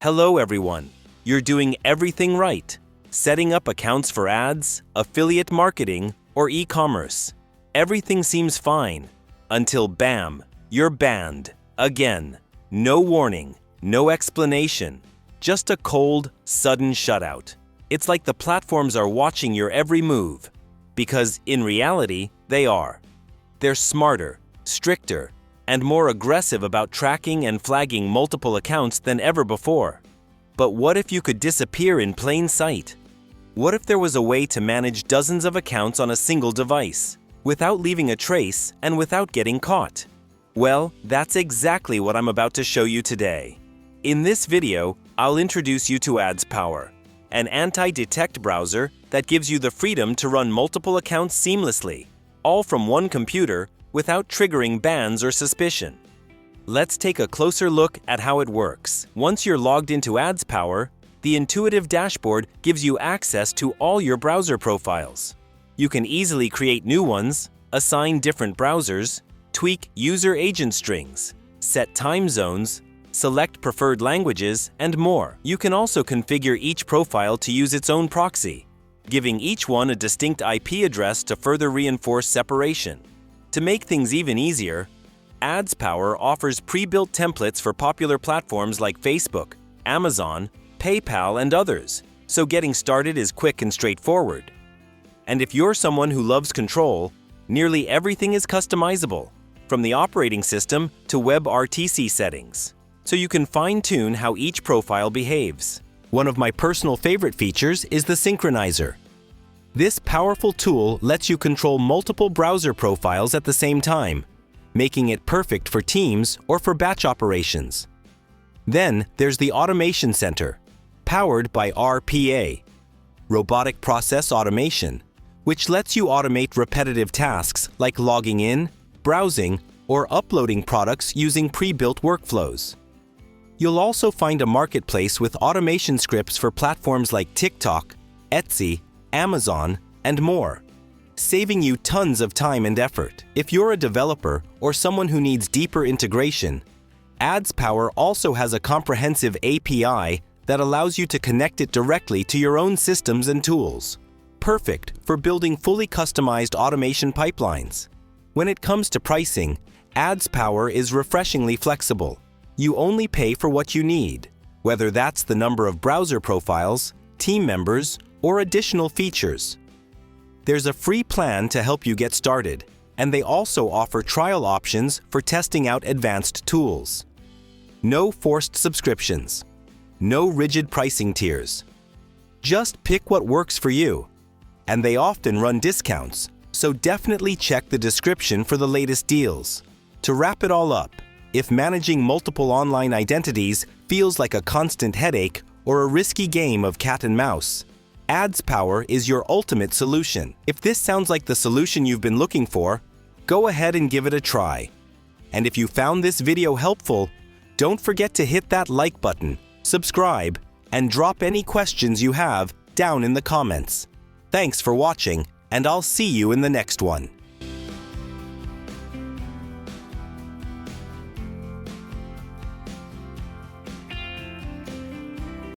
Hello everyone. You're doing everything right. Setting up accounts for ads, affiliate marketing, or e-commerce. Everything seems fine until bam, you're banned. Again. No warning, no explanation. Just a cold, sudden shutout. It's like the platforms are watching your every move. Because in reality, they are. They're smarter, stricter, and more aggressive about tracking and flagging multiple accounts than ever before. But what if you could disappear in plain sight? What if there was a way to manage dozens of accounts on a single device, without leaving a trace and without getting caught? Well, that's exactly what I'm about to show you today. In this video, I'll introduce you to AdsPower, an anti-detect browser that gives you the freedom to run multiple accounts seamlessly, all from one computer without triggering bans or suspicion. Let's take a closer look at how it works. Once you're logged into AdsPower, the intuitive dashboard gives you access to all your browser profiles. You can easily create new ones, assign different browsers, tweak user agent strings, set time zones, select preferred languages, and more. You can also configure each profile to use its own proxy, giving each one a distinct IP address to further reinforce separation. To make things even easier, AdsPower offers pre-built templates for popular platforms like Facebook, Amazon, PayPal, and others, so getting started is quick and straightforward. And if you're someone who loves control, nearly everything is customizable, from the operating system to WebRTC settings, so you can fine-tune how each profile behaves. One of my personal favorite features is the synchronizer. This powerful tool lets you control multiple browser profiles at the same time, making it perfect for teams or for batch operations. Then there's the Automation Center, powered by RPA, Robotic Process Automation, which lets you automate repetitive tasks like logging in, browsing, or uploading products using pre-built workflows. You'll also find a marketplace with automation scripts for platforms like TikTok, Etsy, Amazon, and more, saving you tons of time and effort. If you're a developer or someone who needs deeper integration, AdsPower also has a comprehensive API that allows you to connect it directly to your own systems and tools. Perfect for building fully customized automation pipelines. When it comes to pricing, AdsPower is refreshingly flexible. You only pay for what you need, whether that's the number of browser profiles, team members, or additional features. There's a free plan to help you get started, and they also offer trial options for testing out advanced tools. No forced subscriptions. No rigid pricing tiers. Just pick what works for you. And they often run discounts, so definitely check the description for the latest deals. To wrap it all up, if managing multiple online identities feels like a constant headache or a risky game of cat and mouse, AdsPower is your ultimate solution. If this sounds like the solution you've been looking for, go ahead and give it a try. And if you found this video helpful, don't forget to hit that like button, subscribe, and drop any questions you have down in the comments. Thanks for watching, and I'll see you in the next one.